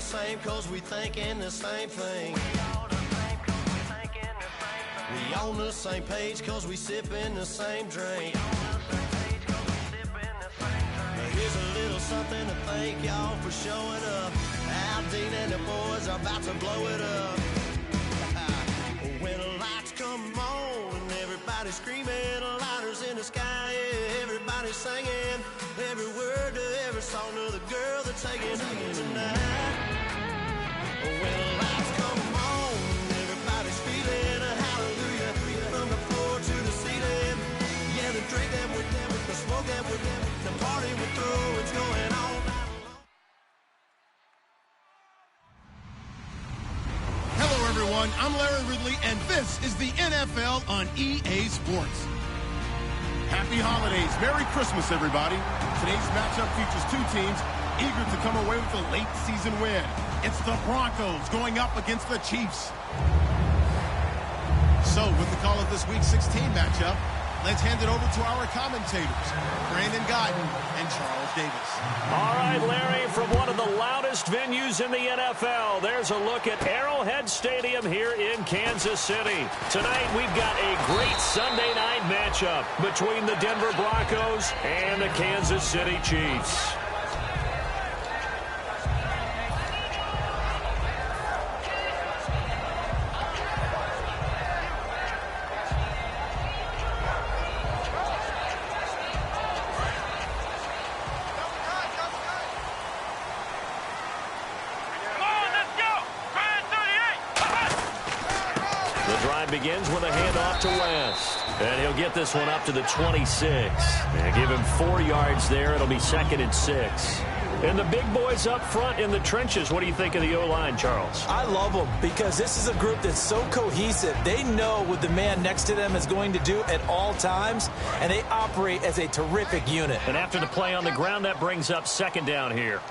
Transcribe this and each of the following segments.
same cause we thinking the same thing. We on the same page cause we sipping the same drink. Now here's a little something to thank y'all for showing up. Aldine and the boys are about to blow it up. When the lights come on and everybody's screaming, lighters in the sky, yeah, everybody's singing every word to every song of the girl that's taking tonight. When the lights come on, everybody's feeling a hallelujah from the floor to the ceiling. Yeah, the drink that we're down with, the smoke that we're down with, the party we're through, it's going on. Everyone, I'm Larry Ridley, and this is the NFL on EA Sports. Happy holidays. Merry Christmas, everybody. Today's matchup features two teams eager to come away with a late season win. It's the Broncos going up against the Chiefs. So, with the call of this week's 16 matchup, let's hand it over to our commentators, Brandon Guyton and Charles Davis. All right, Larry, from one of the loudest venues in the NFL, there's a look at Arrowhead Stadium here in Kansas City. Tonight, we've got a great Sunday night matchup between the Denver Broncos and the Kansas City Chiefs. Begins with a handoff to West. And he'll get this one up to the 26. And give him 4 yards there. It'll be 2nd and 6. And the big boys up front in the trenches. What do you think of the O-line, Charles? I love them because this is a group that's so cohesive. They know what the man next to them is going to do at all times, and they operate as a terrific unit. And after the play on the ground, that brings up 2nd down here.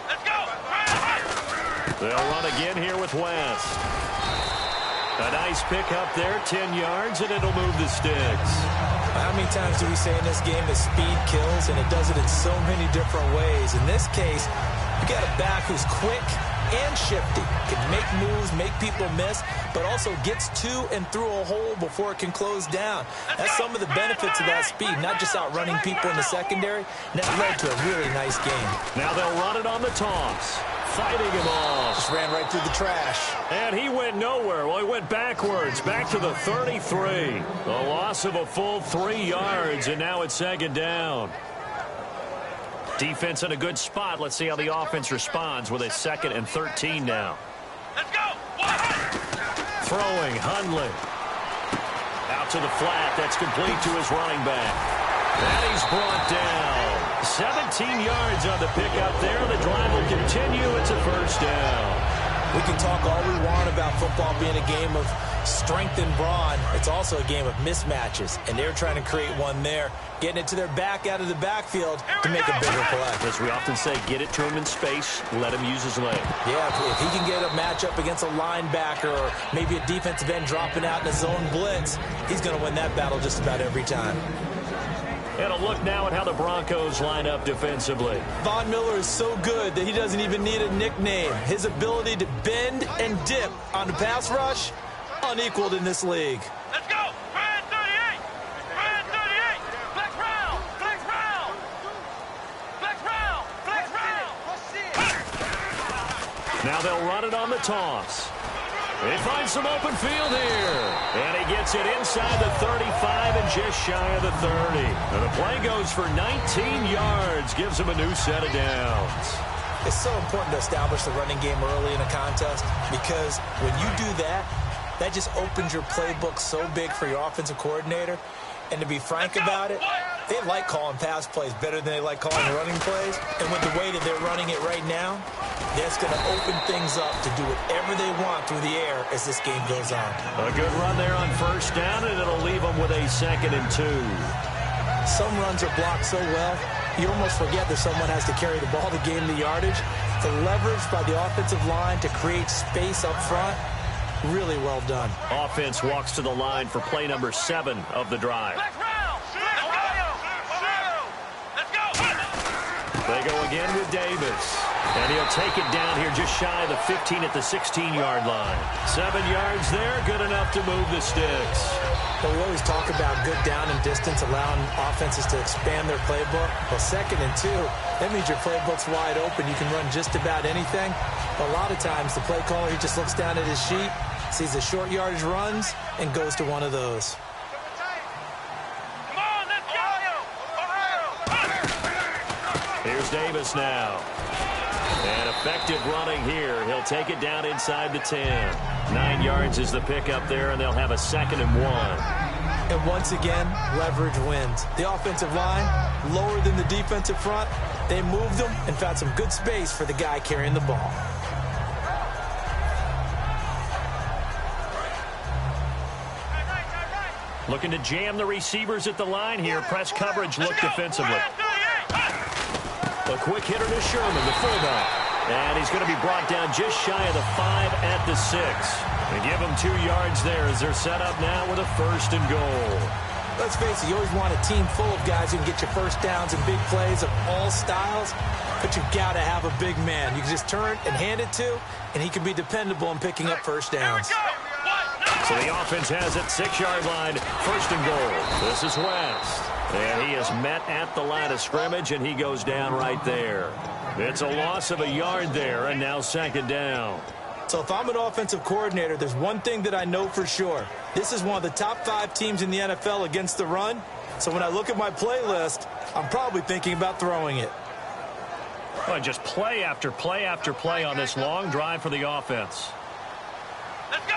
Let's go! They'll run again here with West. A nice pick up there, 10 yards, and it'll move the sticks. How many times do we say in this game that speed kills, and it does it in so many different ways? In this case, you got a back who's quick and shifty, can make moves, make people miss, but also gets to and through a hole before it can close down. That's some of the benefits of that speed, not just outrunning people in the secondary, and that led to a really nice game. Now they'll run it on the toss. Fighting him off. Just ran right through the trash. And he went nowhere. Well, he went backwards, back to the 33. A loss of a full 3 yards, and now it's 2nd down. Defense in a good spot. Let's see how the offense responds with a 2nd and 13 now. Let's go! Throwing, Hundley. Out to the flat. That's complete to his running back. And he's brought down. 17 yards on the pickup there. The drive will continue. It's a 1st down. We can talk all we want about football being a game of strength and brawn. It's also a game of mismatches, and they're trying to create one there, getting it to their back out of the backfield to make a bigger play. As we often say, get it to him in space, let him use his leg. Yeah, if he can get a matchup against a linebacker or maybe a defensive end dropping out in a zone blitz, he's going to win that battle just about every time. And a look now at how the Broncos line up defensively. Von Miller is so good that he doesn't even need a nickname. His ability to bend and dip on the pass rush, unequaled in this league. Let's go! Brand 38! Brand 38! Flex round! Flex round! Flex round! Flex round! Now they'll run it on the toss. He finds some open field here. And he gets it inside the 35 and just shy of the 30. And the play goes for 19 yards. Gives him a new set of downs. It's so important to establish the running game early in a contest because when you do that, that just opens your playbook so big for your offensive coordinator. And to be frank about it, they like calling pass plays better than they like calling running plays. And with the way that they're running it right now, that's going to open things up to do whatever they want through the air as this game goes on. A good run there on 1st down, and it'll leave them with a 2nd and 2. Some runs are blocked so well, you almost forget that someone has to carry the ball to gain the yardage. The leverage by the offensive line to create space up front, really well done. Offense walks to the line for play number 7 of the drive. Let's go! They go again with Davis. And he'll take it down here just shy of the 15 at the 16-yard line. 7 yards there, good enough to move the sticks. Well, we always talk about good down and distance, allowing offenses to expand their playbook. Well, 2nd and 2, that means your playbook's wide open. You can run just about anything. But a lot of times, the play caller, he just looks down at his sheet, sees the short yardage runs, and goes to one of those. Come on, let's go! Here's Davis now. And effective running here. He'll take it down inside the 10. 9 yards is the pickup there, and they'll have a 2nd and 1. And once again, leverage wins. The offensive line, lower than the defensive front. They moved them and found some good space for the guy carrying the ball. Looking to jam the receivers at the line here. Press coverage look defensively. A quick hitter to Sherman, the fullback. And he's going to be brought down just shy of the 5 at the 6. And give him 2 yards there as they're set up now with a 1st and goal. Let's face it, you always want a team full of guys who can get you first downs and big plays of all styles, but you've got to have a big man. You can just turn and hand it to, and he can be dependable in picking up first downs. So the offense has it, 6-yard line, 1st and goal. This is West. And he is met at the line of scrimmage, and he goes down right there. It's a loss of a yard there, and now 2nd down. So if I'm an offensive coordinator, there's one thing that I know for sure. This is one of the top 5 teams in the NFL against the run. So when I look at my playlist, I'm probably thinking about throwing it. Well, just play after play after play on this long drive for the offense. Let's go!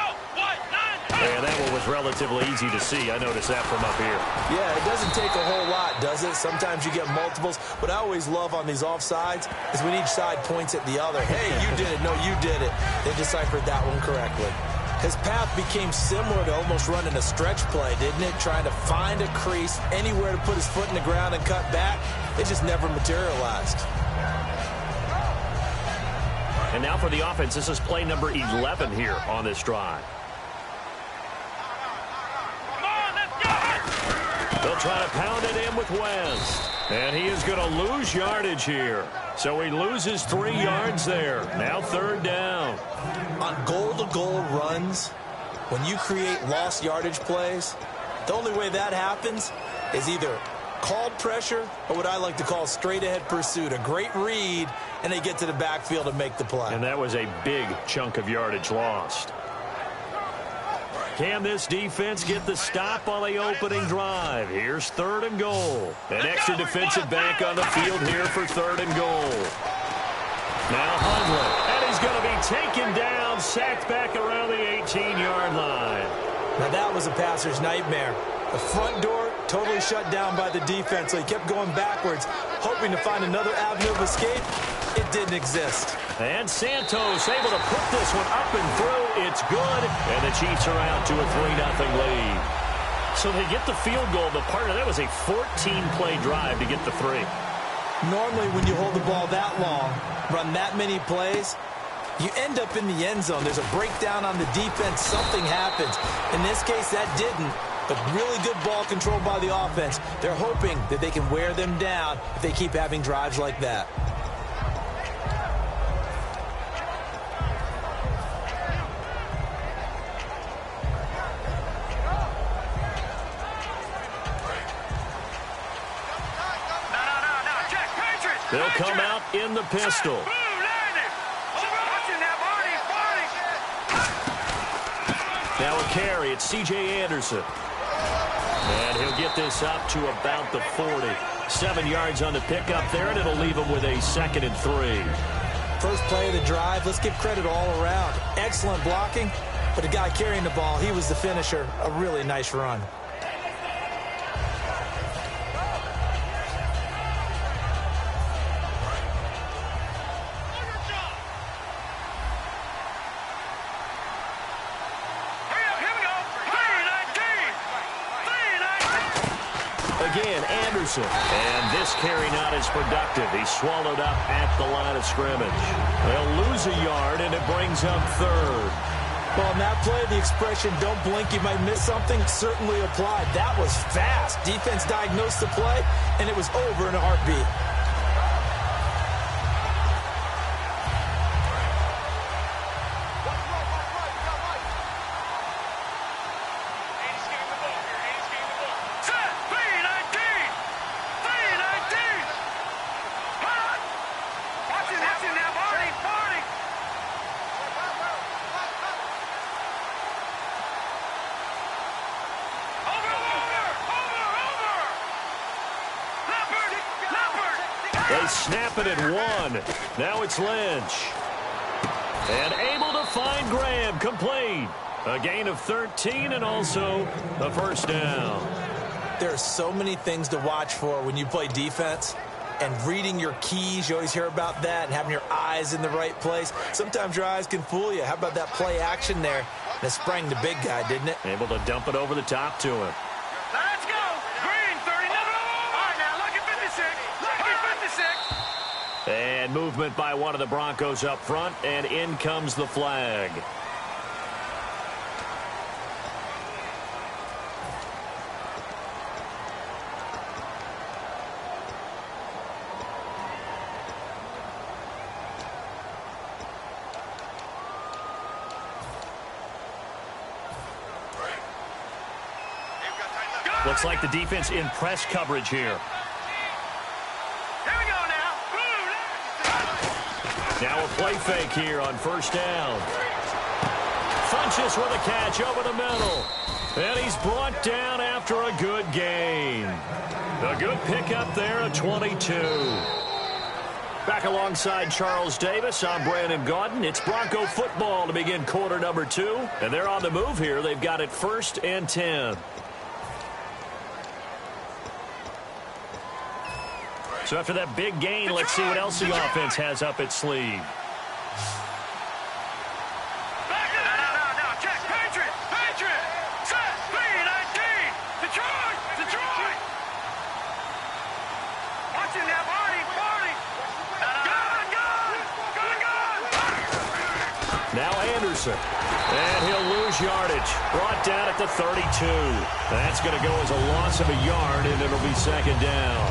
And that one was relatively easy to see. I noticed that from up here. Yeah, it doesn't take a whole lot, does it? Sometimes you get multiples. What I always love on these offsides is when each side points at the other. Hey, you did it. No, you did it. They deciphered that one correctly. His path became similar to almost running a stretch play, didn't it? Trying to find a crease, anywhere to put his foot in the ground and cut back. It just never materialized. And now for the offense, this is play number 11 here on this drive. They'll try to pound it in with West. And he is going to lose yardage here. So he loses 3 yards there. Now 3rd down. On goal-to-goal runs, when you create lost yardage plays, the only way that happens is either called pressure or what I like to call straight-ahead pursuit. A great read, and they get to the backfield and make the play. And that was a big chunk of yardage lost. Can this defense get the stop on the opening drive? Here's 3rd and goal. An extra defensive back on the field here for 3rd and goal. Now Hundley, and he's going to be taken down, sacked back around the 18-yard line. Now that was a passer's nightmare. The front door totally shut down by the defense, so he kept going backwards, hoping to find another avenue of escape. It didn't exist. And Santos able to put this one up and through. It's good. And the Chiefs are out to a 3-0 lead. So they get the field goal. The part of that was a 14-play drive to get the 3. Normally when you hold the ball that long, run that many plays, you end up in the end zone. There's a breakdown on the defense. Something happens. In this case, that didn't. But really good ball control by the offense. They're hoping that they can wear them down if they keep having drives like that. They'll come out in the pistol. Now a carry. It's C.J. Anderson. And he'll get this up to about the 40. 7 yards on the pickup there, and it'll leave him with a 2nd and 3. First play of the drive. Let's give credit all around. Excellent blocking, but the guy carrying the ball, he was the finisher. A really nice run. Again, Anderson. And this carry not as productive. He's swallowed up at the line of scrimmage. They'll lose a yard, and it brings up 3rd. Well, in that play, the expression, don't blink, you might miss something, certainly applied. That was fast. Defense diagnosed the play, and it was over in a heartbeat. They snap it at 1. Now it's Lynch. And able to find Graham, complete. A gain of 13 and also a first down. There are so many things to watch for when you play defense. And reading your keys, you always hear about that, and having your eyes in the right place. Sometimes your eyes can fool you. How about that play action there? And it sprang the big guy, didn't it? Able to dump it over the top to him. Let's go. Green, 30. All right, now look at 56. Look at 56. And movement by one of the Broncos up front, and in comes the flag. Looks like the defense in press coverage here. Here we go now. Now a play fake here on first down. Funches with a catch over the middle. And he's brought down after a good gain. A good pickup there at 22. Back alongside Charles Davis, I'm Brandon Gaudin. It's Bronco football to begin quarter number 2. And they're on the move here. They've got it 1st and 10. So after that big gain, let's see what else the offense has up its sleeve. No. Check. Patriot. Set. 3-19. Detroit. Watching that Barney. Gun. Now Anderson. And he'll lose yardage. Brought down at the 32. That's going to go as a loss of a yard, and it'll be 2nd down.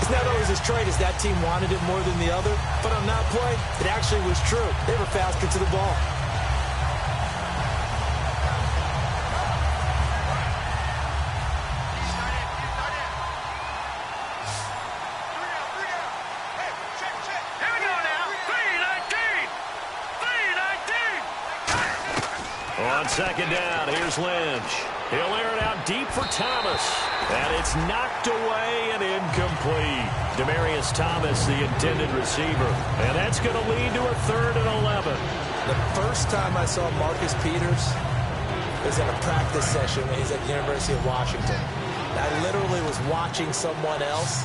It's not always as straight as that team wanted it more than the other, but on that play, it actually was true. They were faster to the ball. Here we go now. 3-19. On 2nd down, here's Lynch. He'll air it out deep for Thomas. And it's knocked away and incomplete. Demaryius Thomas, the intended receiver. And that's going to lead to a 3rd and 11. The first time I saw Marcus Peters was in a practice session when he's at the University of Washington. I literally was watching someone else,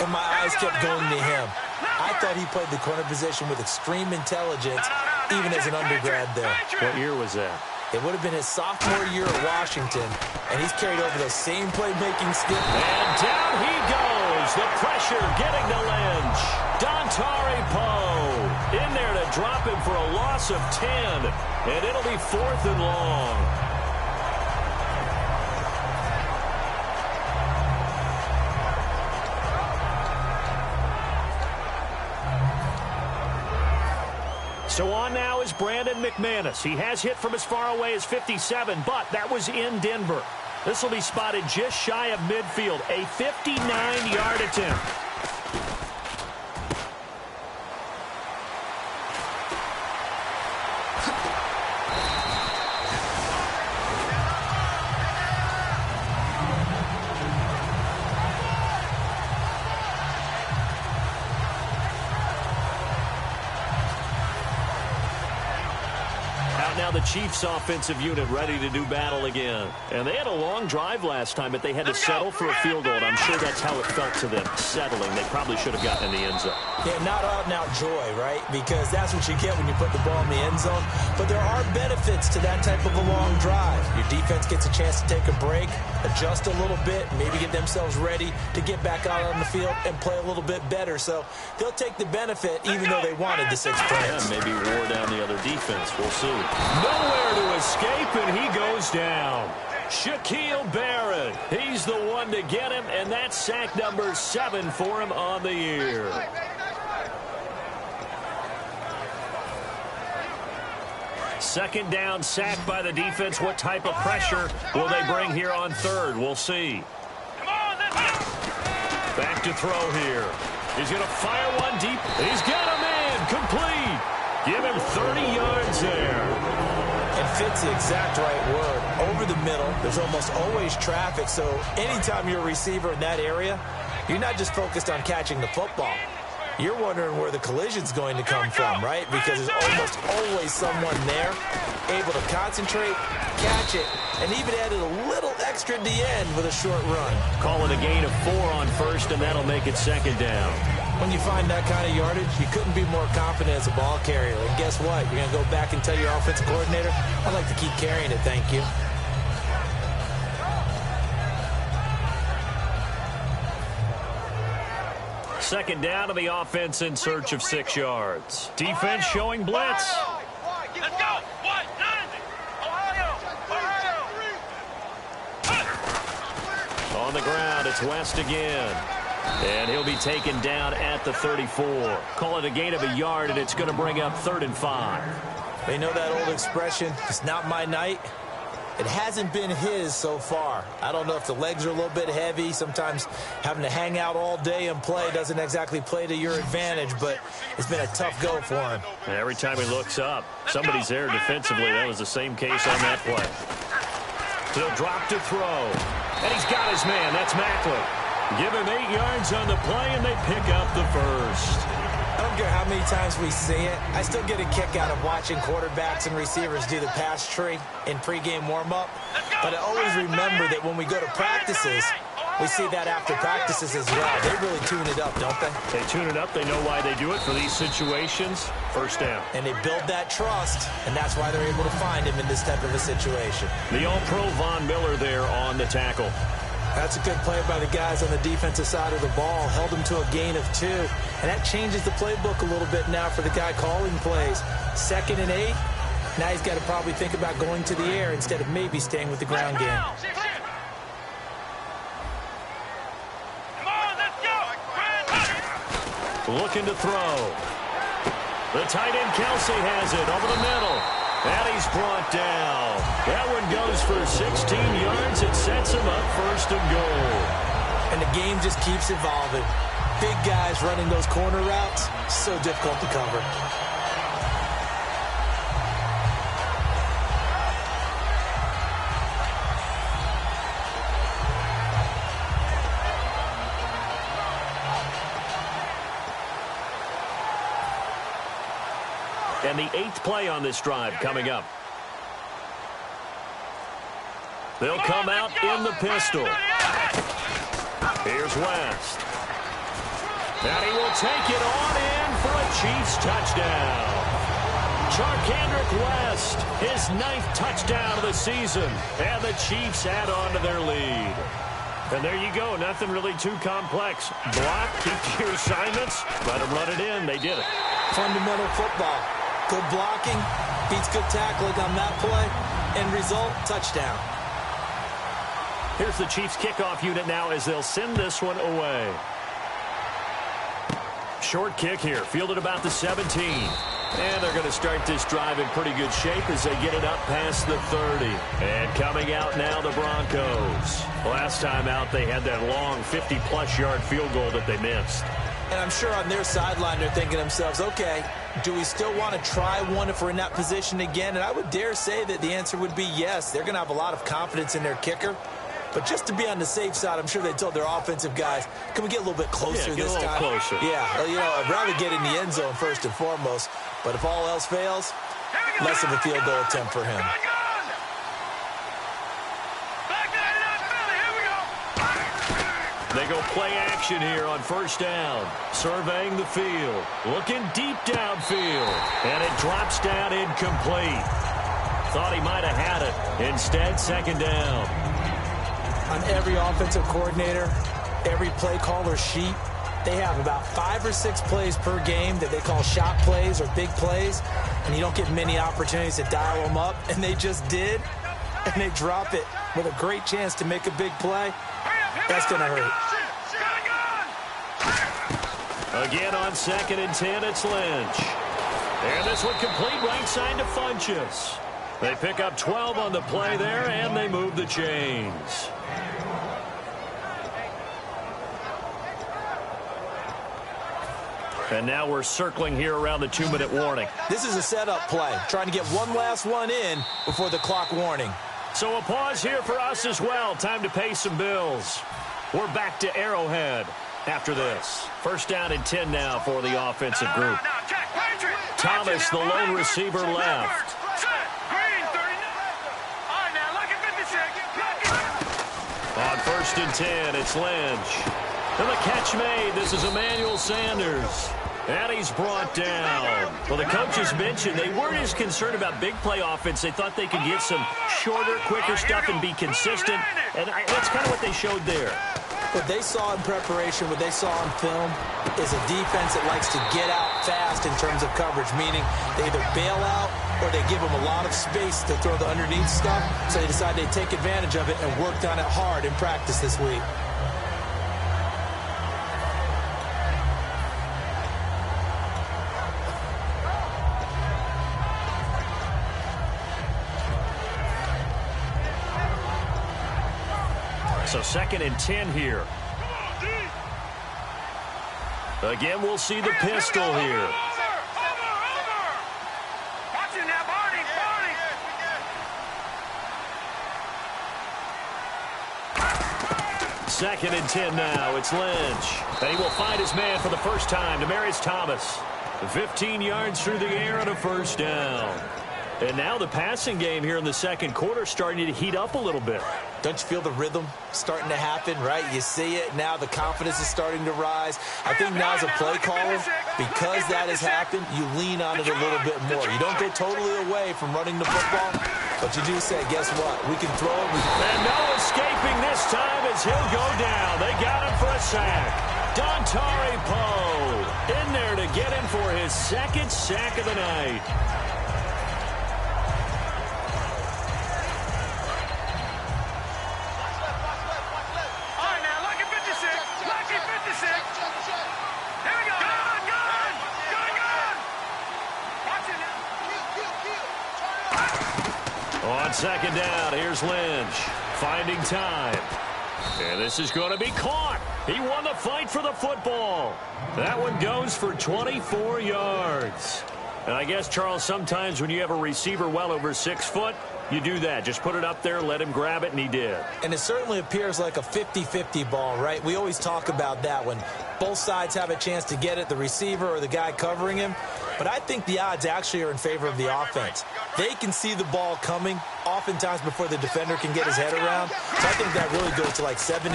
and my eyes kept going to him. I thought he played the corner position with extreme intelligence, even as an undergrad there. What year was that? It would have been his sophomore year at Washington, and he's carried over those same playmaking skills. And down he goes. The pressure getting to Lynch. Dontari Poe in there to drop him for a loss of 10. And it'll be 4th and long. So on now is Brandon McManus. He has hit from as far away as 57, but that was in Denver. This will be spotted just shy of midfield. A 59-yard attempt. Now the Chiefs offensive unit ready to do battle again. And they had a long drive last time, but they had to settle for a field goal. And I'm sure that's how it felt to them, settling. They probably should have gotten in the end zone. Yeah, not out and out joy, right? Because that's what you get when you put the ball in the end zone. But there are benefits to that type of a long drive. Your defense gets a chance to take a break, adjust a little bit, maybe get themselves ready to get back out on the field and play a little bit better. So they'll take the benefit even though they wanted the 6 points. Yeah, maybe wore down the other defense. We'll see. Nowhere to escape, and he goes down. Shaquille Barrett, he's the one to get him, and that's sack number 7 for him on the year. Second down, sack by the defense. What type of pressure will they bring here on 3rd? We'll see. Back to throw here. He's going to fire one deep. He's got a man. Complete. Give him 30 yards there. And fit's the exact right word. Over the middle, there's almost always traffic, so anytime you're a receiver in that area, You're not just focused on catching the football. You're wondering where the collision's going to come from, right? Because there's almost always someone there able to concentrate, catch it, and even added a little extra at the end with a short run. Call it a gain of 4 on first, and that'll make it second down. When you find that kind of yardage, you couldn't be more confident as a ball carrier. And guess what? You're going to go back and tell your offensive coordinator, I'd like to keep carrying it, thank you. Second down to the offense in search of 6 yards. Defense showing blitz. Let's go. What? Ohio. On the ground, it's West again. And he'll be taken down at the 34. Call it a gain of a yard, and it's going to bring up 3rd and 5. They know that old expression, it's not my night. It hasn't been his so far. I don't know if the legs are a little bit heavy. Sometimes having to hang out all day and play doesn't exactly play to your advantage, but it's been a tough go for him. Every time he looks up, somebody's there defensively. That was the same case on that play. He'll drop to throw. And he's got his man. That's Macklin. Give him 8 yards on the play, and they pick up the first. I don't care how many times we see it. I still get a kick out of watching quarterbacks and receivers do the pass tree in pregame warm-up. But I always remember that when we go to practices, we see that after practices as well. They really tune it up, don't they? They tune it up. They know why they do it for these situations. First down. And they build that trust, and that's why they're able to find him in this type of a situation. The All-Pro Von Miller there on the tackle. That's a good play by the guys on the defensive side of the ball. Held him to a gain of 2. And that changes the playbook a little bit now for the guy calling plays. 2nd and 8. Now he's got to probably think about going to the air instead of maybe staying with the ground game. Come on, let's go. Looking to throw. The tight end Kelsey has it over the middle. And he's brought down. That one goes for 16 yards. It sets him up 1st and goal. And the game just keeps evolving. Big guys running those corner routes, so difficult to cover. And the 8th play on this drive coming up. They'll come out in the pistol. Here's West. And he will take it on in for a Chiefs touchdown. Charkandrick West, his 9th touchdown of the season. And the Chiefs add on to their lead. And there you go. Nothing really too complex. Block, keep to your assignments, let them run it in. They did it. Fundamental football. Good blocking, beats good tackling on that play. End result, touchdown. Here's the Chiefs kickoff unit now as they'll send this one away. Short kick here, fielded about the 17. And they're going to start this drive in pretty good shape as they get it up past the 30. And coming out now, the Broncos. Last time out, they had that long 50-plus yard field goal that they missed. And I'm sure on their sideline, they're thinking to themselves, okay, do we still want to try one if we're in that position again? And I would dare say that the answer would be yes. They're going to have a lot of confidence in their kicker. But just to be on the safe side, I'm sure they told their offensive guys, can we get a little bit closer this time? Closer. Yeah, you know, I'd rather get in the end zone first and foremost. But if all else fails, less of a field goal attempt for him. They go play action here on 1st down. Surveying the field. Looking deep downfield. And it drops down incomplete. Thought he might have had it. Instead, 2nd down. On every offensive coordinator, every play caller sheet, they have about 5 or 6 plays per game that they call shot plays or big plays, and you don't get many opportunities to dial them up, and they just did, and they drop it with a great chance to make a big play. That's going to hurt. Again on 2nd and 10, it's Lynch. And this one complete right side to Funchess. They pick up 12 on the play there, and they move the chains. And now we're circling here around the 2-minute warning. This is a setup play, trying to get one last one in before the clock warning. So a pause here for us as well. Time to pay some bills. We're back to Arrowhead. after this. First down and 10 now for the offensive group. Thomas, the lone receiver, left. On first and 10, it's Lynch. And the catch made. This is Emmanuel Sanders. And he's brought down. Well, the coaches mentioned they weren't as concerned about big play offense. They thought they could get some shorter, quicker stuff and be consistent. And that's kind of what they showed there. What they saw in preparation, what they saw on film, is a defense that likes to get out fast in terms of coverage, meaning they either bail out or they give them a lot of space to throw the underneath stuff. So they decided they'd take advantage of it and worked on it hard in practice this week. So second and 10 here. Again, we'll see the pistol here. Second and 10 now. It's Lynch. And he will find his man for the first time. Demaryius Thomas. 15 yards through the air on a first down. And now the passing game here in the second quarter starting to heat up a little bit. Don't you feel the rhythm starting to happen, right? You see it. Now the confidence is starting to rise. I think now as a play caller, because that has happened, you lean on it a little bit more. You don't go totally away from running the football, but you do say, guess what? We can throw it. And no escaping this time as he'll go down. They got him for a sack. Dontari Poe in there to get him for his second sack of the night. On second down, here's Lynch, finding time. And this is going to be caught. He won the fight for the football. That one goes for 24 yards. And I guess, Charles, sometimes when you have a receiver well over 6 foot, you do that. Just put it up there, let him grab it, and he did. And it certainly appears like a 50-50 ball, right? We always talk about that when both sides have a chance to get it, the receiver or the guy covering him. But I think the odds actually are in favor of the offense. They can see the ball coming oftentimes before the defender can get his head around. So I think that really goes to like 70-30,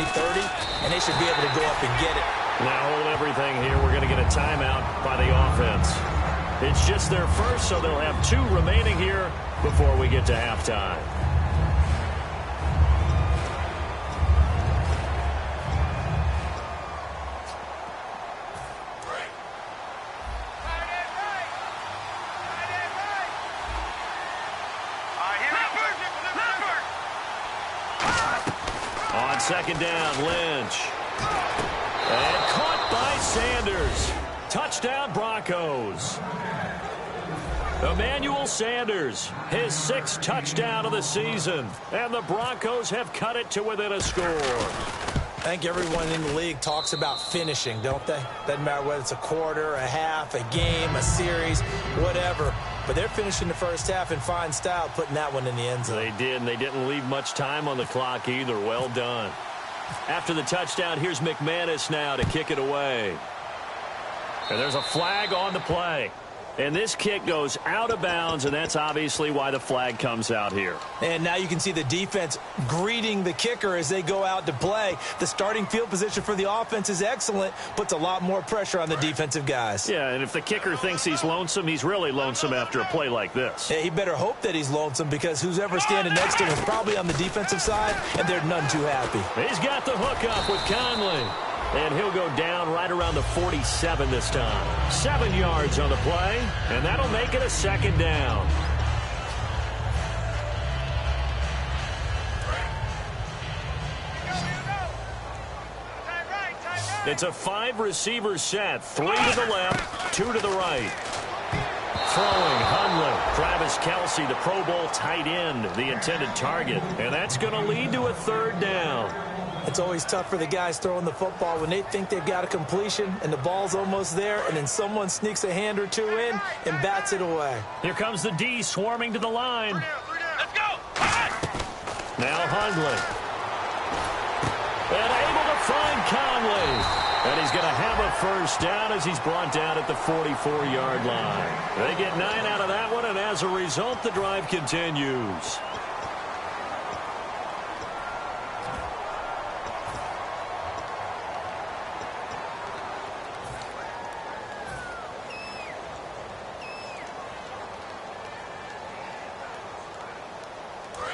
and they should be able to go up and get it. Now hold everything here. We're going to get a timeout by the offense. It's just their first, so they'll have 2 remaining here before we get to halftime. On second down, Lynch. And caught by Sanders. Touchdown, Broncos. Emmanuel Sanders, his 6th touchdown of the season. And the Broncos have cut it to within a score. I think everyone in the league talks about finishing, don't they? Doesn't matter whether it's a quarter, a half, a game, a series, whatever. But they're finishing the first half in fine style, putting that one in the end zone. They did, and they didn't leave much time on the clock either. Well done. After the touchdown, here's McManus now to kick it away. And there's a flag on the play. And this kick goes out of bounds, and that's obviously why the flag comes out here. And now you can see the defense greeting the kicker as they go out to play. The starting field position for the offense is excellent, puts a lot more pressure on the defensive guys. Yeah, and if the kicker thinks he's lonesome, he's really lonesome after a play like this. Yeah, he better hope that he's lonesome, because who's ever standing next to him is probably on the defensive side, and they're none too happy. He's got the hook up with Conley. And he'll go down right around the 47 this time. 7 yards on the play, and that'll make it a second down. It's a 5-receiver set. 3 to the left, 2 to the right. Throwing, Hundley, Travis Kelce, the Pro Bowl tight end, the intended target. And that's going to lead to a 3rd down. It's always tough for the guys throwing the football when they think they've got a completion and the ball's almost there, and then someone sneaks a hand or 2 in and bats it away. Here comes the D swarming to the line. Let's go. Now Hundley. And able to find Conley. And he's going to have a first down as he's brought down at the 44-yard line. They get 9 out of that one, and as a result, the drive continues.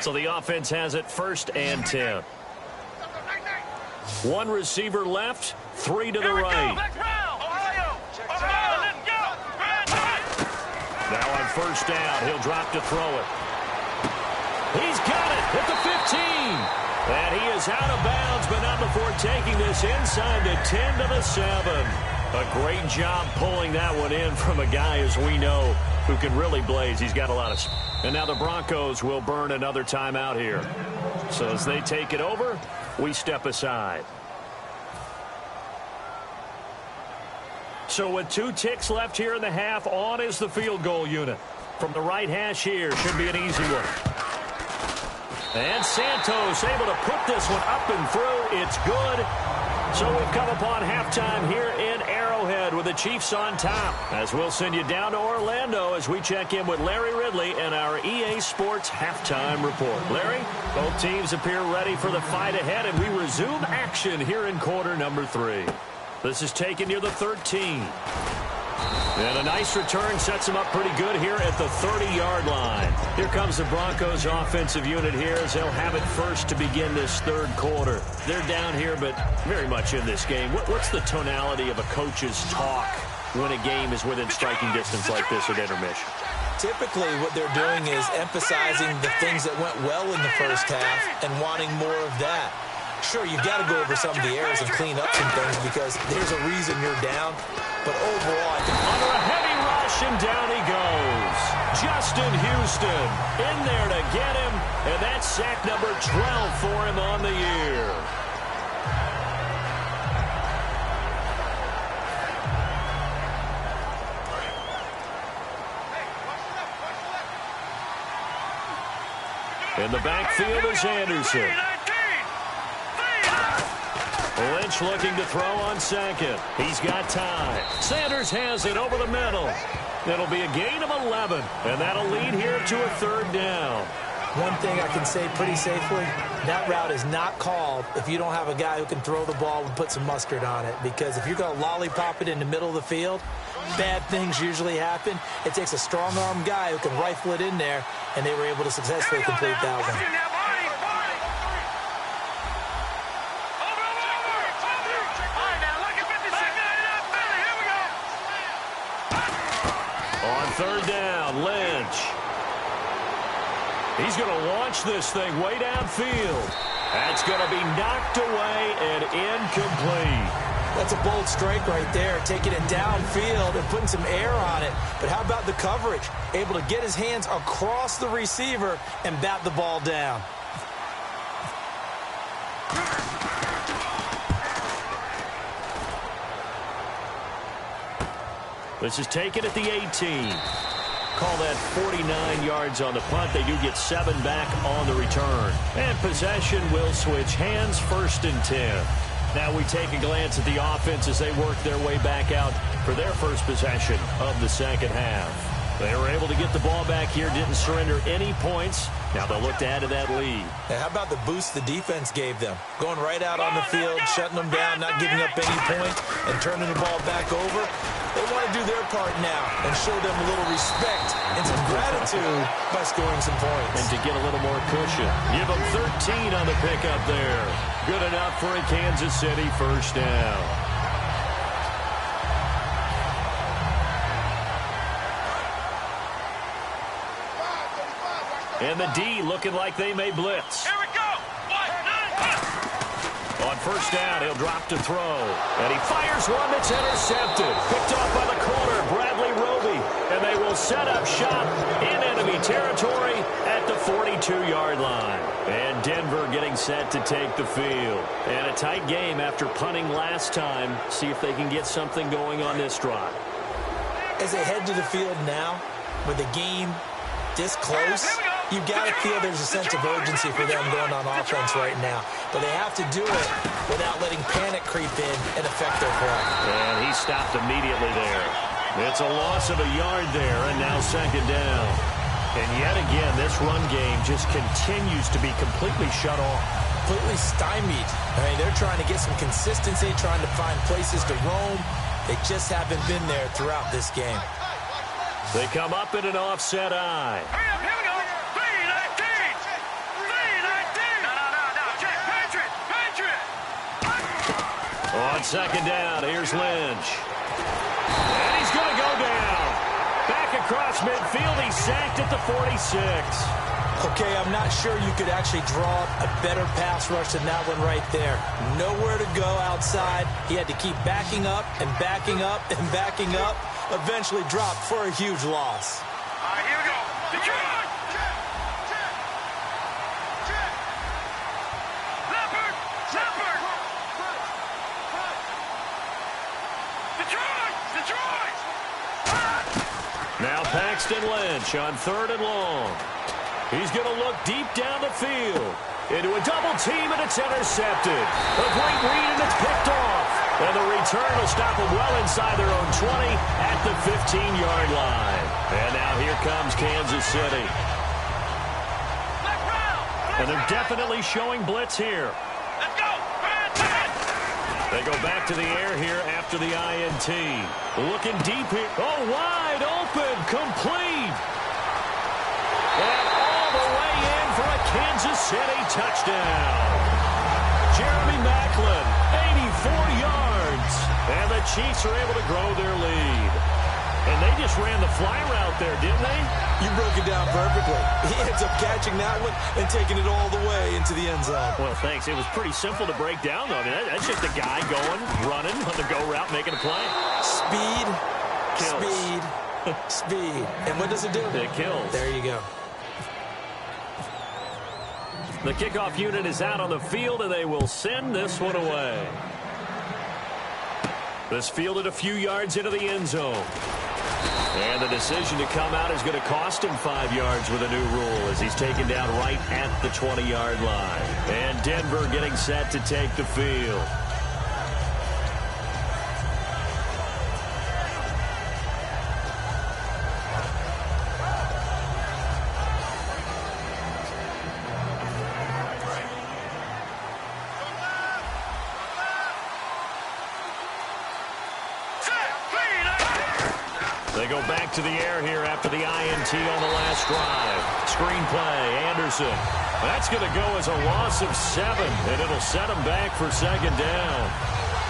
So the offense has it 1st and 10. One receiver left, 3 to the right. Now on 1st down, he'll drop to throw it. He's got it at the 15. And he is out of bounds, but not before taking this inside the 10 to the 7. A great job pulling that one in from a guy, as we know, who can really blaze. He's got a lot of... And now the Broncos will burn another timeout here. So as they take it over, we step aside. So with 2 ticks left here in the half, on is the field goal unit. From the right hash here, should be an easy one. And Santos able to put this one up and through. It's good. So we've come upon halftime here in Arrowhead with the Chiefs on top. As we'll send you down to Orlando as we check in with Larry Ridley and our EA Sports halftime report. Larry, both teams appear ready for the fight ahead, and we resume action here in quarter number 3. This is taken near the 13. And a nice return sets him up pretty good here at the 30-yard line. Here comes the Broncos offensive unit here as they'll have it first to begin this 3rd quarter. They're down here, but very much in this game. What's the tonality of a coach's talk when a game is within striking distance like this at intermission? Typically, what they're doing is emphasizing the things that went well in the first half and wanting more of that. Sure, you've got to go over some of the errors and clean up some things because there's a reason you're down. But overall, I think... Under a heavy rush, and down he goes. Justin Houston in there to get him, and that's sack number 12 for him on the year. In the backfield is Anderson. Lynch looking to throw on 2nd. He's got time. Sanders has it over the middle. It'll be a gain of 11, and that'll lead here to a 3rd down. One thing I can say pretty safely, that route is not called if you don't have a guy who can throw the ball and put some mustard on it. Because if you're going to lollipop it in the middle of the field, bad things usually happen. It takes a strong-arm guy who can rifle it in there, and they were able to successfully complete that one. On 3rd down, Lynch. He's going to launch this thing way downfield. That's going to be knocked away and incomplete. That's a bold strike right there, taking it downfield and putting some air on it. But how about the coverage? Able to get his hands across the receiver and bat the ball down. This is taken at the 18. Call that 49 yards on the punt. They do get 7 back on the return. And possession will switch hands, 1st and 10. Now we take a glance at the offense as they work their way back out for their first possession of the 2nd half. They were able to get the ball back here, didn't surrender any points. Now they'll look to add to that lead. And how about the boost the defense gave them? Going right out on the field, shutting them down, not giving up any point, and turning the ball back over. They want to do their part now and show them a little respect and some gratitude by scoring some points. And to get a little more cushion. Give them 13 on the pickup there. Good enough for a Kansas City 1st down. And the D looking like they may blitz. Here we go. On 1st down, he'll drop to throw. And he fires one that's intercepted. Picked off by the corner, Bradley Roby. And they will set up shop in enemy territory at the 42-yard line. And Denver getting set to take the field. And a tight game after punting last time. See if they can get something going on this drive. As they head to the field now, with the game this close, You've got to feel there's a sense of urgency for them going on offense right now. But they have to do it without letting panic creep in and affect their play. And he stopped immediately there. It's a loss of a yard there, and now second down. And yet again, this run game just continues to be completely shut off. Completely stymied. I mean, they're trying to get some consistency, trying to find places to roam. They just haven't been there throughout this game. They come up in an offset eye. Hurry up, here we go. 3-19. 3-19. No. Check. Patriot. On second down, here's Lynch. And he's going to go down. Back across midfield, he's sacked at the 46. Okay, I'm not sure you could actually draw a better pass rush than that one right there. Nowhere to go outside. He had to keep backing up and backing up and backing up. Eventually dropped for a huge loss. All right, here we go. Detroit. Leopard. Detroit. Now Paxton Lynch on 3rd and long. He's going to look deep down the field. Into a double team, and it's intercepted. A great read, and it's picked off. And the return will stop them well inside their own 20 at the 15-yard line. And now here comes Kansas City. And they're definitely showing blitz here. Let's go. They go back to the air here after the INT. Looking deep here. Oh, wide open. Complete. And all the way in for a Kansas City touchdown. Jeremy Maclin, 84 yards. And the Chiefs are able to grow their lead. And they just ran the fly route there, didn't they? You broke it down perfectly. He ends up catching that one and taking it all the way into the end zone. Well, thanks. It was pretty simple to break down, though. I mean, that's just a guy going, running on the go route, making a play. Speed, Kills. speed, speed. And what does it do? It kills. There you go. The kickoff unit is out on the field, and they will send this one away. This fielded a few yards into the end zone. And the decision to come out is going to cost him 5 yards with a new rule as he's taken down right at the 20-yard line. And Denver getting set to take the field. They go back to the air here after the INT on the last drive. Screen play, Anderson. That's going to go as a loss of 7, and it'll set them back for second down.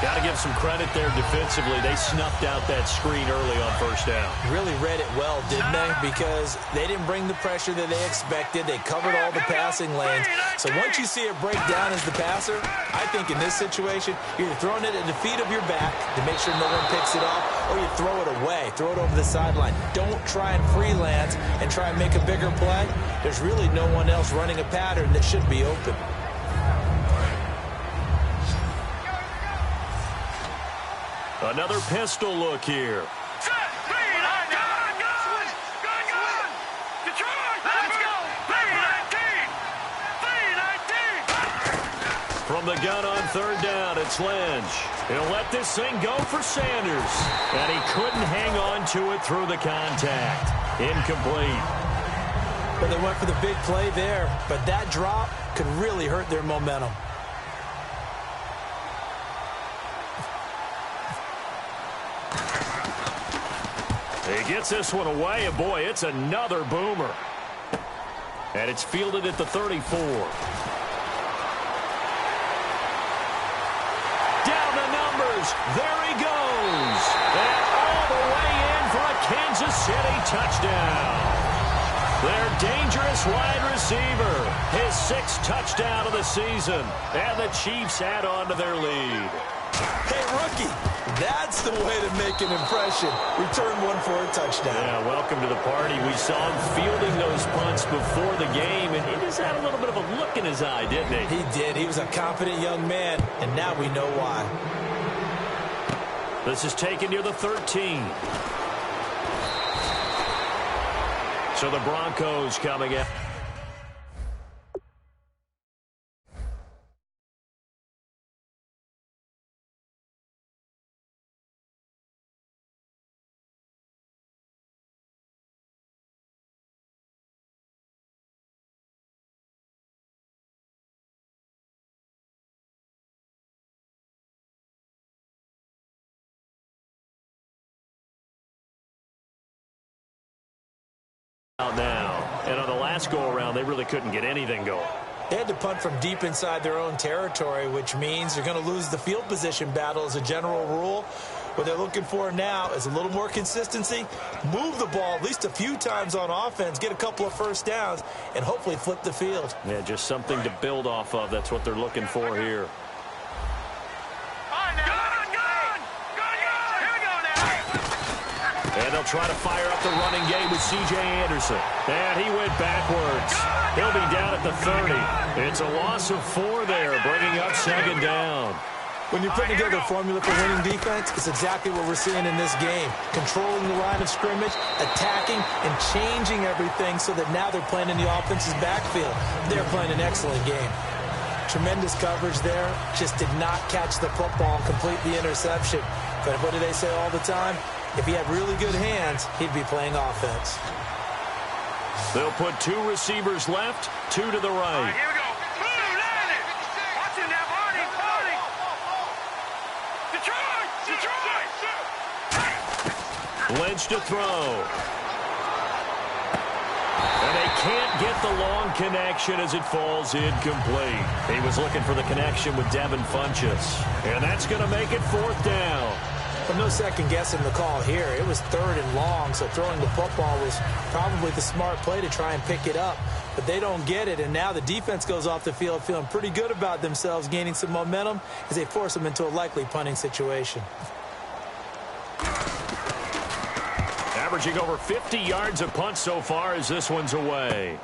Got to give some credit there defensively. They snuffed out that screen early on first down. Really read it well, didn't they? Because they didn't bring the pressure that they expected. They covered all the passing lanes. So once you see it break down as the passer, I think in this situation, you're either throwing it at the feet of your back to make sure no one picks it off, or you throw it away, throw it over the sideline. Don't try and freelance and try and make a bigger play. There's really no one else running a pattern that should be open. Another pistol look here. From the gun on third down, it's Lynch. He'll let this thing go for Sanders. And he couldn't hang on to it through the contact. Incomplete. But they went for the big play there. But that drop could really hurt their momentum. He gets this one away, and boy, it's another boomer. And it's fielded at the 34. Down the numbers. There he goes. And all the way in for a Kansas City touchdown. Their dangerous wide receiver. His 6th touchdown of the season. And the Chiefs add on to their lead. Hey, rookie, that's the way to make an impression. Return one for a touchdown. Yeah, welcome to the party. We saw him fielding those punts before the game, and he just had a little bit of a look in his eye, didn't he? He did. He was a confident young man, and now we know why. This is taken near the 13. So the Broncos coming in. now. And on the last go-around, they really couldn't get anything going. They had to punt from deep inside their own territory, which means you're going to lose the field position battle as a general rule. What they're looking for now is a little more consistency, move the ball at least a few times on offense, get a couple of first downs, and hopefully flip the field. Yeah, just something to build off of. That's what they're looking for here. And they'll try to fire up the running game with C.J. Anderson. And he went backwards. He'll be down at the 30. It's a loss of 4 there, bringing up 2nd down. When you're putting together a formula for winning defense, it's exactly what we're seeing in this game. Controlling the line of scrimmage, attacking, and changing everything so that now they're playing in the offense's backfield. They're playing an excellent game. Tremendous coverage there. Just did not catch the football and complete the interception. But what do they say all the time? If he had really good hands, he'd be playing offense. They'll put 2 receivers left, 2 to the right. Here we go. Boom, land it. Watch him now, Barney. Detroit. Lynch to throw. And they can't get the long connection as it falls incomplete. He was looking for the connection with Devin Funchess. And that's going to make it 4th down. But no second guessing the call here. It was 3rd and long, so throwing the football was probably the smart play to try and pick it up. But they don't get it, and now the defense goes off the field feeling pretty good about themselves, gaining some momentum as they force them into a likely punting situation. Averaging over 50 yards a punt so far as this one's away.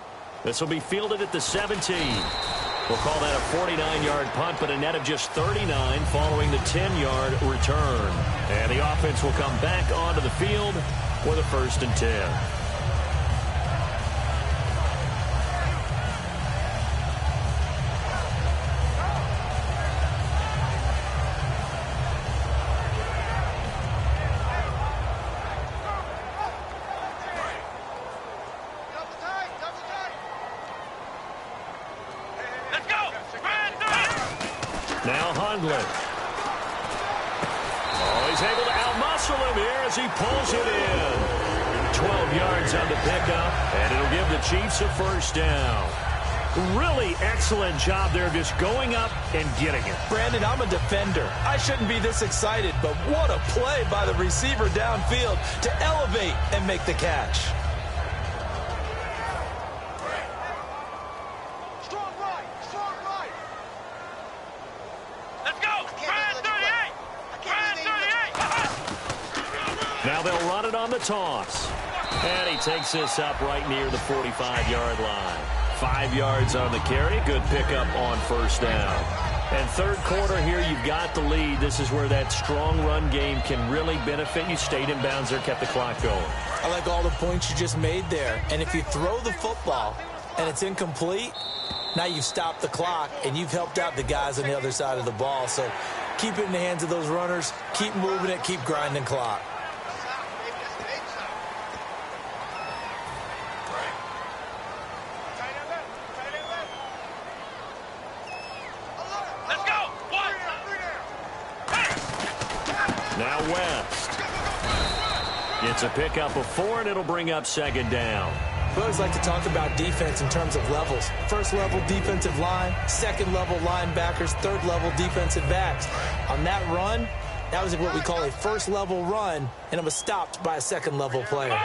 This will be fielded at the 17. We'll call that a 49-yard punt, but a net of just 39 following the 10-yard return. And the offense will come back onto the field for the 1st and 10. Now Hundley. Oh, he's able to outmuscle him here as he pulls it in. 12 yards on the pickup, and it'll give the Chiefs a 1st down. Really excellent job there, just going up and getting it. Brandon, I'm a defender. I shouldn't be this excited, but what a play by the receiver downfield to elevate and make the catch. Now they'll run it on the toss. And he takes this up right near the 45-yard line. 5 yards on the carry. Good pickup on 1st down. And 3rd quarter here, you've got the lead. This is where that strong run game can really benefit you. Stayed in bounds there, kept the clock going. I like all the points you just made there. And if you throw the football and it's incomplete, now you've stopped the clock and you've helped out the guys on the other side of the ball. So keep it in the hands of those runners. Keep moving it. Keep grinding clock. Now West. It's a pickup of 4, and it'll bring up 2nd down. We always like to talk about defense in terms of levels. 1st level defensive line, 2nd level linebackers, 3rd level defensive backs. On that run, that was what we call a 1st level run, and it was stopped by a 2nd level player.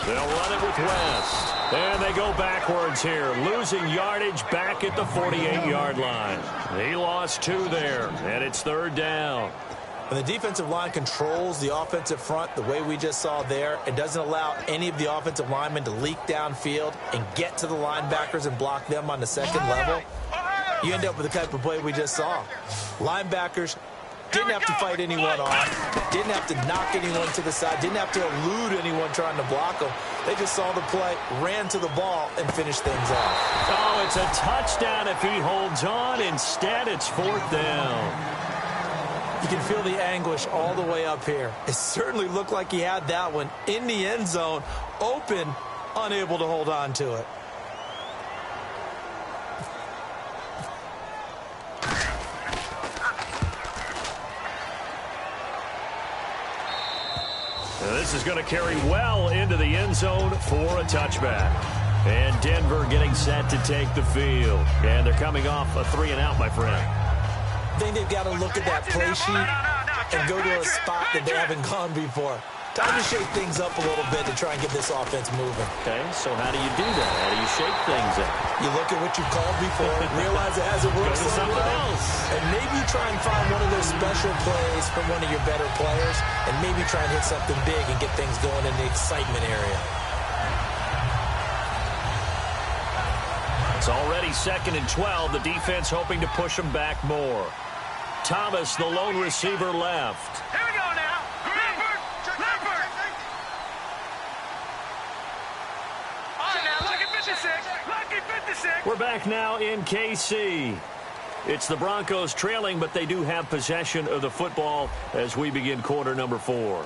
They'll run it with West. And they go backwards here, losing yardage back at the 48-yard line. He lost 2 there, and it's 3rd down. When the defensive line controls the offensive front the way we just saw there, it doesn't allow any of the offensive linemen to leak downfield and get to the linebackers and block them on the 2nd level, you end up with the type of play we just saw. Linebackers didn't have to fight anyone off, didn't have to knock anyone to the side, didn't have to elude anyone trying to block them. They just saw the play, ran to the ball, and finished things off. Oh, it's a touchdown if he holds on. Instead, it's 4th down. You can feel the anguish all the way up here. It certainly looked like he had that one in the end zone, open, unable to hold on to it. Now this is going to carry well into the end zone for a touchback. And Denver getting set to take the field. And they're coming off a 3-and-out, my friend. I think they've got to look at that play sheet and go to a spot that they haven't gone before. Time to shake things up a little bit to try and get this offense moving. Okay, so how do you do that? How do you shake things up? You look at what you've called before, realize it hasn't worked something else. and maybe try and find one of those special plays from one of your better players, and maybe try and hit something big and get things going in the excitement area. It's already 2nd and 12. The defense hoping to push them back more. Thomas, the lone receiver, left. Here we go now. Leopard. All right, now, lucky 56. We're back now in KC. It's the Broncos trailing, but they do have possession of the football as we begin quarter number 4.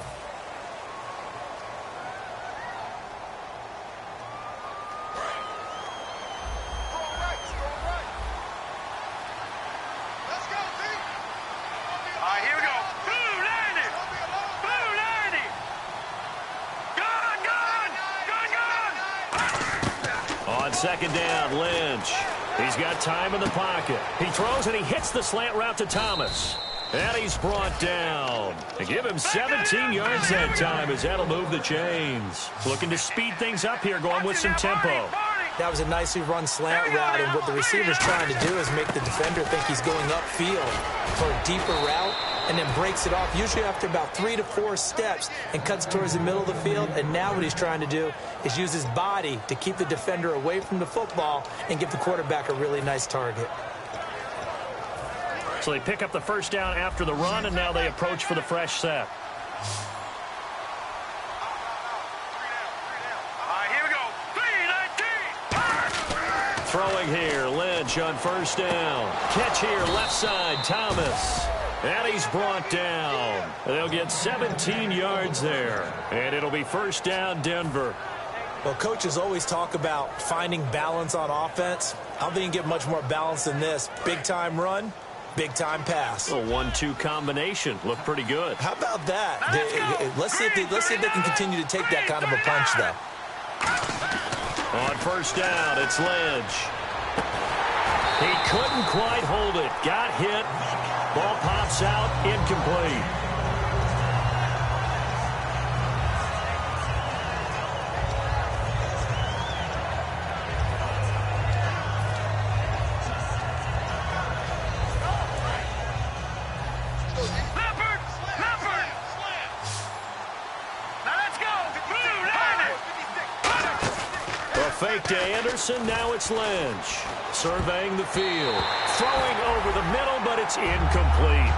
Second down, Lynch. He's got time in the pocket. He throws and he hits the slant route to Thomas. And he's brought down. They give him 17 yards that time as that'll move the chains. Looking to speed things up here, going with some tempo. That was a nicely run slant route, and what the receiver's trying to do is make the defender think he's going upfield for a deeper route, and then breaks it off, usually after about 3 to 4 steps, and cuts towards the middle of the field. And now what he's trying to do is use his body to keep the defender away from the football and give the quarterback a really nice target. So they pick up the first down after the run, and now they approach for the fresh set. Throwing here, Lynch on first down. Catch here, left side, Thomas. And he's brought down. They'll get 17 yards there. And it'll be first down, Denver. Well, coaches always talk about finding balance on offense. I don't think you can get much more balance than this. Big-time run, big-time pass. A 1-2 combination. Looked pretty good. How about that? Let's see if they can continue to take that kind of a punch, though. On first down, it's Lynch. He couldn't quite hold it. Got hit. Ball pops out, incomplete. Fake to Anderson, now it's Lynch. Surveying the field. Throwing over the middle, but it's incomplete.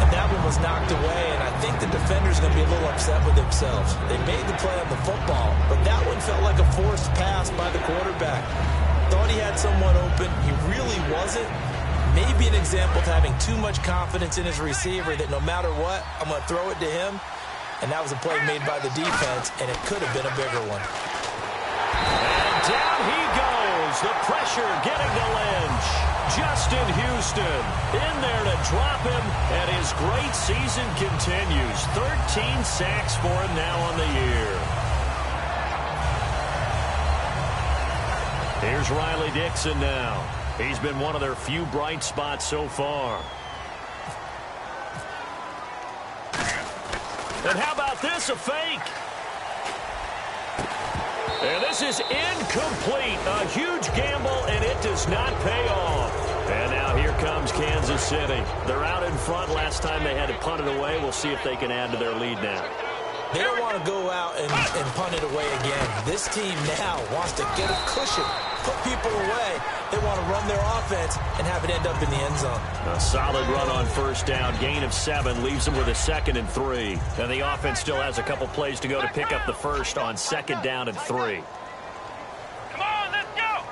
And that one was knocked away, and I think the defender's going to be a little upset with themselves. They made the play on the football, but that one felt like a forced pass by the quarterback. Thought he had someone open. He really wasn't. Maybe an example of having too much confidence in his receiver that no matter what, I'm going to throw it to him. And that was a play made by the defense, and it could have been a bigger one. Down he goes. The pressure getting to Lynch. Justin Houston in there to drop him, and his great season continues. 13 sacks for him now on the year. Here's Riley Dixon now. He's been one of their few bright spots so far. And how about this, a fake? And this is incomplete. A huge gamble, and it does not pay off. And now here comes Kansas City. They're out in front. Last time they had to punt it away. We'll see if they can add to their lead now. They don't want to go out and punt it away again. This team now wants to get a cushion, put people away. They want to run their offense and have it end up in the end zone. A solid run on first down. Gain of 7 leaves them with a 2nd and 3. And the offense still has a couple plays to go to pick up the first on 2nd down and 3. Come on, let's go.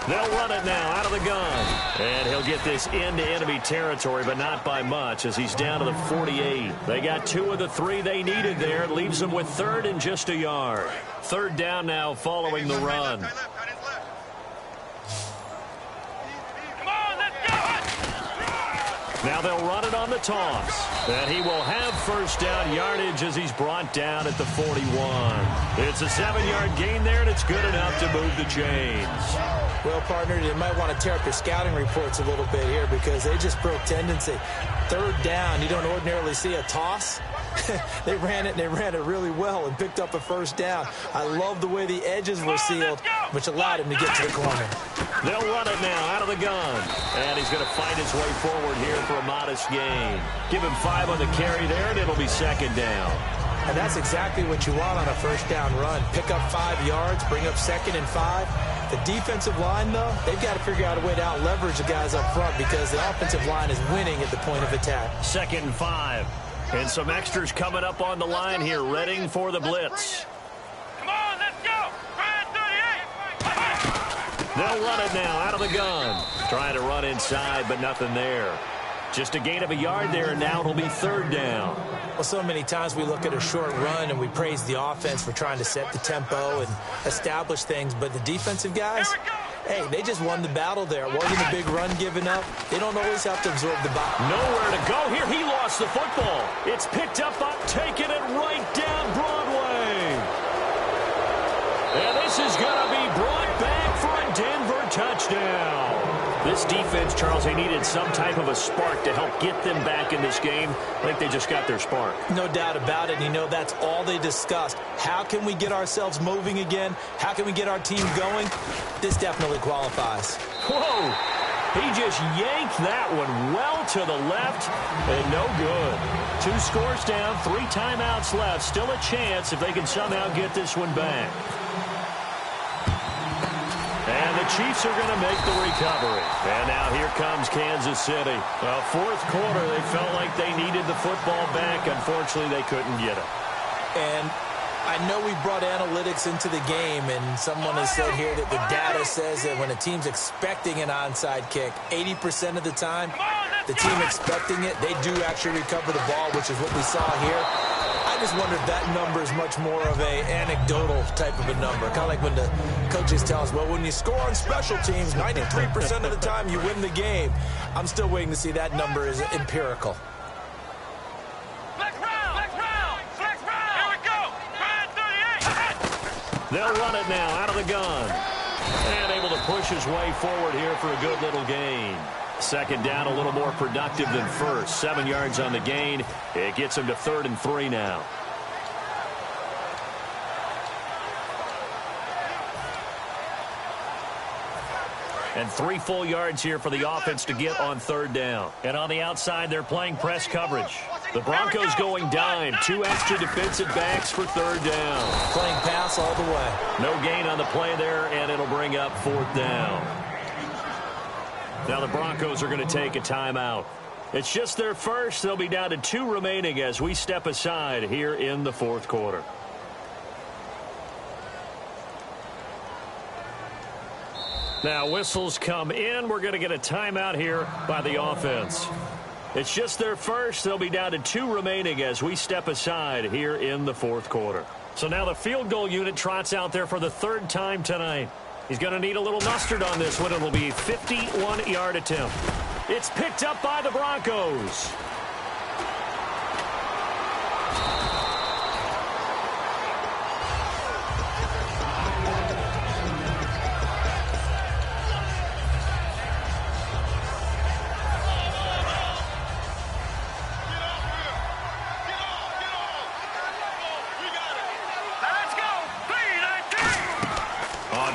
They'll run it now out of the gun. And he'll get this into enemy territory, but not by much as he's down to the 48. They got 2 of the 3 they needed there. It leaves them with 3rd and just a yard. 3rd down now following the run. Now they'll run it on the toss. And he will have first down yardage as he's brought down at the 41. It's a 7-yard gain there, and it's good enough to move the chains. Well, partner, you might want to tear up your scouting reports a little bit here because they just broke tendency. Third down, you don't ordinarily see a toss. They ran it, and they ran it really well and picked up a first down. I love the way the edges were sealed, which allowed him to get to the corner. They'll run it now out of the gun. And he's going to fight his way forward here for a modest gain. Give him 5 on the carry there, and it'll be second down. And that's exactly what you want on a first down run. Pick up 5 yards, bring up 2nd and 5. The defensive line, though, they've got to figure out a way to out-leverage the guys up front because the offensive line is winning at the point of attack. 2nd and 5. And some extras coming up on the line here, readying for the blitz. Come on, let's go. Brand 38. They'll run it now out of the gun. Trying to run inside, but nothing there. Just a gain of a yard there, and now it'll be third down. Well, so many times we look at a short run and we praise the offense for trying to set the tempo and establish things, but the defensive guys, hey, they just won the battle there. It wasn't a big run given up. They don't always have to absorb the ball. Nowhere to go here. He lost the football. It's picked up on taking it right down Broadway. And this is going to be brought back for a Denver touchdown. This defense, Charles, they needed some type of a spark to help get them back in this game. I think they just got their spark. No doubt about it. You know, that's all they discussed. How can we get ourselves moving again? How can we get our team going? This definitely qualifies. Whoa! He just yanked that one well to the left, and no good. 2 scores down, 3 timeouts left. Still a chance if they can somehow get this one back. And the Chiefs are going to make the recovery. And now here comes Kansas City. Well, fourth quarter, they felt like they needed the football back. Unfortunately, they couldn't get it. And I know we brought analytics into the game, and someone has said here that the data says that when a team's expecting an onside kick, 80% of the time, the team expecting it, they do actually recover the ball, which is what we saw here. I just wonder if that number is much more of a anecdotal type of a number. Kind of like when the coaches tell us, well, when you score on special teams, 93% of the time you win the game. I'm still waiting to see that number is empirical. Flex round. Here we go. Brand 38. They'll run it now out of the gun. And able to push his way forward here for a good little gain. Second down, a little more productive than first. 7 yards on the gain. It gets him to 3rd and 3 now. And 3 full yards here for the offense to get on 3rd down. And on the outside, they're playing press coverage. The Broncos going dime. 2 extra defensive backs for 3rd down. Playing pass all the way. No gain on the play there, and it'll bring up 4th down. Now the Broncos are going to take a timeout. It's just their first. They'll be down to 2 remaining as we step aside here in the 4th quarter. Now whistles come in. We're going to get a timeout here by the offense. It's just their first. They'll be down to 2 remaining as we step aside here in the 4th quarter. So now the field goal unit trots out there for the 3rd time tonight. He's going to need a little mustard on this one. It'll be a 51-yard attempt. It's picked up by the Broncos.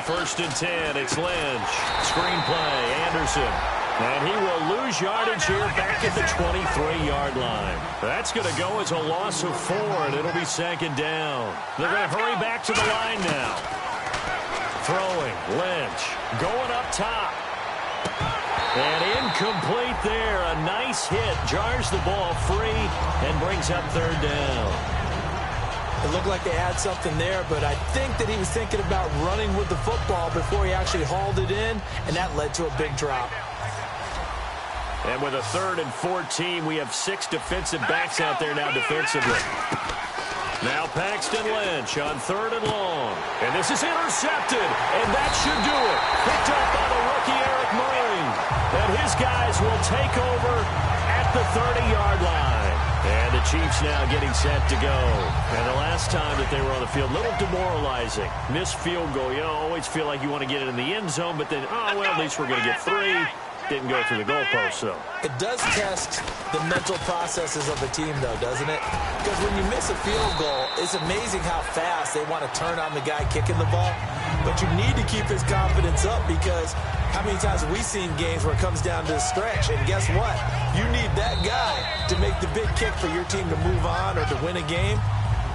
First and 10, it's Lynch. Screenplay, Anderson. And he will lose yardage here back at the 23-yard line. That's going to go as a loss of 4, and it'll be 2nd down. They're going to hurry back to the line now. Throwing, Lynch. Going up top. And incomplete there. A nice hit. Jars the ball free and brings up 3rd down. It looked like they had something there, but I think that he was thinking about running with the football before he actually hauled it in, and that led to a big drop. And with a 3rd and 14, we have 6 defensive backs out there now defensively. Now Paxton Lynch on 3rd and long. And this is intercepted, and that should do it. Picked up by the rookie Eric Murray. And his guys will take over at at the 30-yard line. And the Chiefs now getting set to go. And the last time that they were on the field, a little demoralizing. Missed field goal. You know, always feel like you want to get it in the end zone, but then, oh, well, at least we're going to get 3. Didn't go through the goalpost, though. It does test the mental processes of a team, though, doesn't it? Because when you miss a field goal, it's amazing how fast they want to turn on the guy kicking the ball. But you need to keep his confidence up, because how many times have we seen games where it comes down to a stretch? And guess what? You need that guy to make the big kick for your team to move on or to win a game.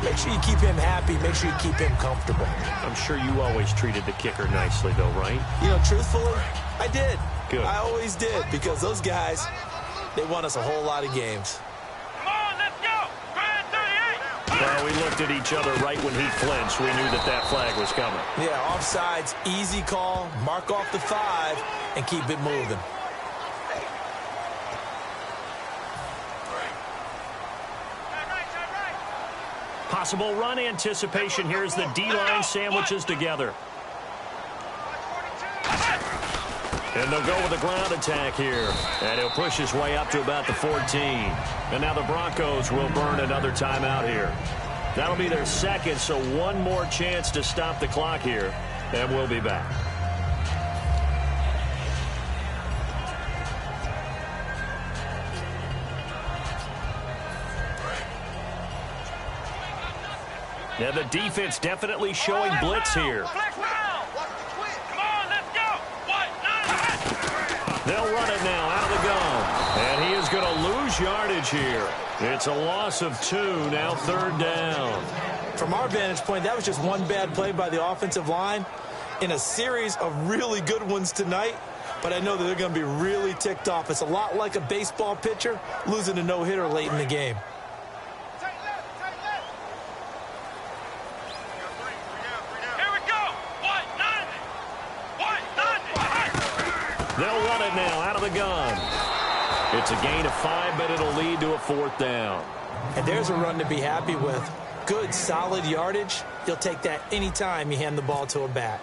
Make sure you keep him happy. Make sure you keep him comfortable. I'm sure you always treated the kicker nicely, though, right? You know, truthfully, I did. Good. I always did, because those guys, they won us a whole lot of games. Come on, let's go. Red 38. Well, we looked at each other right when he flinched. We knew that that flag was coming. Yeah, offsides, easy call, mark off the 5, and keep it moving. Possible run anticipation here as the D-line sandwiches together. And they'll go with a ground attack here. And he'll push his way up to about the 14. And now the Broncos will burn another timeout here. That'll be their second, so one more chance to stop the clock here. And we'll be back. Now the defense definitely showing blitz here. They'll run it now out of the gun. And he is going to lose yardage here. It's a loss of 2, now 3rd down. From our vantage point, that was just one bad play by the offensive line in a series of really good ones tonight. But I know that they're going to be really ticked off. It's a lot like a baseball pitcher losing a no-hitter late in the game. They'll run it now out of the gun. It's a gain of 5, but it'll lead to a 4th down. And there's a run to be happy with. Good, solid yardage. You'll take that anytime you hand the ball to a back.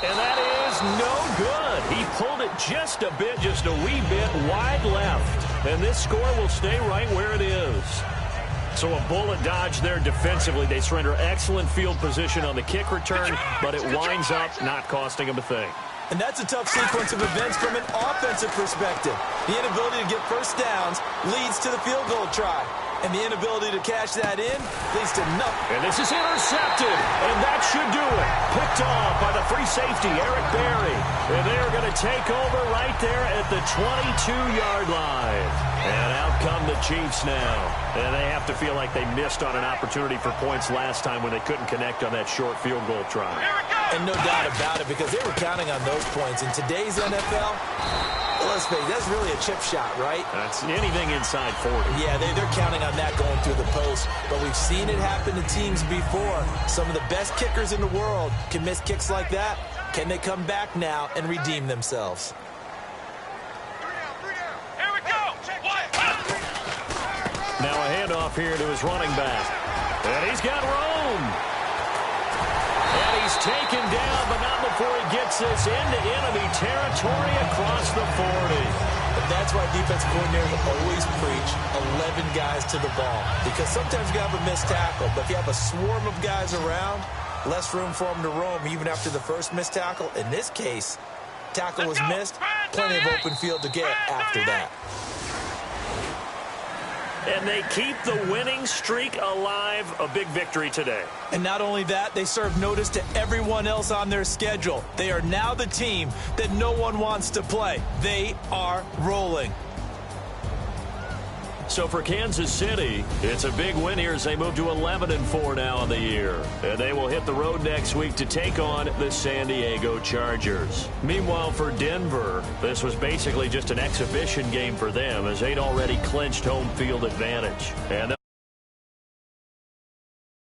And that is no good. He pulled it just a bit, just a wee bit wide left. And this score will stay right where it is. So a bullet dodge there defensively. They surrender excellent field position on the kick return, but it winds up not costing them a thing. And that's a tough sequence of events from an offensive perspective. The inability to get first downs leads to the field goal try. And the inability to cash that in leads to nothing. And this is intercepted. And that should do it. Picked off by the free safety, Eric Berry. And they are going to take over right there at the 22-yard line. And out come the Chiefs now. And they have to feel like they missed on an opportunity for points last time when they couldn't connect on that short field goal try. And no doubt about it, because they were counting on those points. In today's NFL, let's face it, that's really a chip shot, right? That's anything inside 40. Yeah, they're counting on that going through the post. But we've seen it happen to teams before. Some of the best kickers in the world can miss kicks like that. Can they come back now and redeem themselves? Here we go. Now a handoff here to his running back. And he's got room. And he's taken down, but not before he gets this into enemy territory across the 40. But that's why defensive coordinators always preach 11 guys to the ball. Because sometimes you have a missed tackle, but if you have a swarm of guys around, less room for them to roam even after the first missed tackle. In this case, tackle was missed, plenty of open field to get after that. And they keep the winning streak alive. A big victory today. And not only that, they serve notice to everyone else on their schedule. They are now the team that no one wants to play. They are rolling. So for Kansas City, it's a big win here as they move to 11-4 now on the year. And they will hit the road next week to take on the San Diego Chargers. Meanwhile, for Denver, this was basically just an exhibition game for them as they'd already clinched home field advantage. And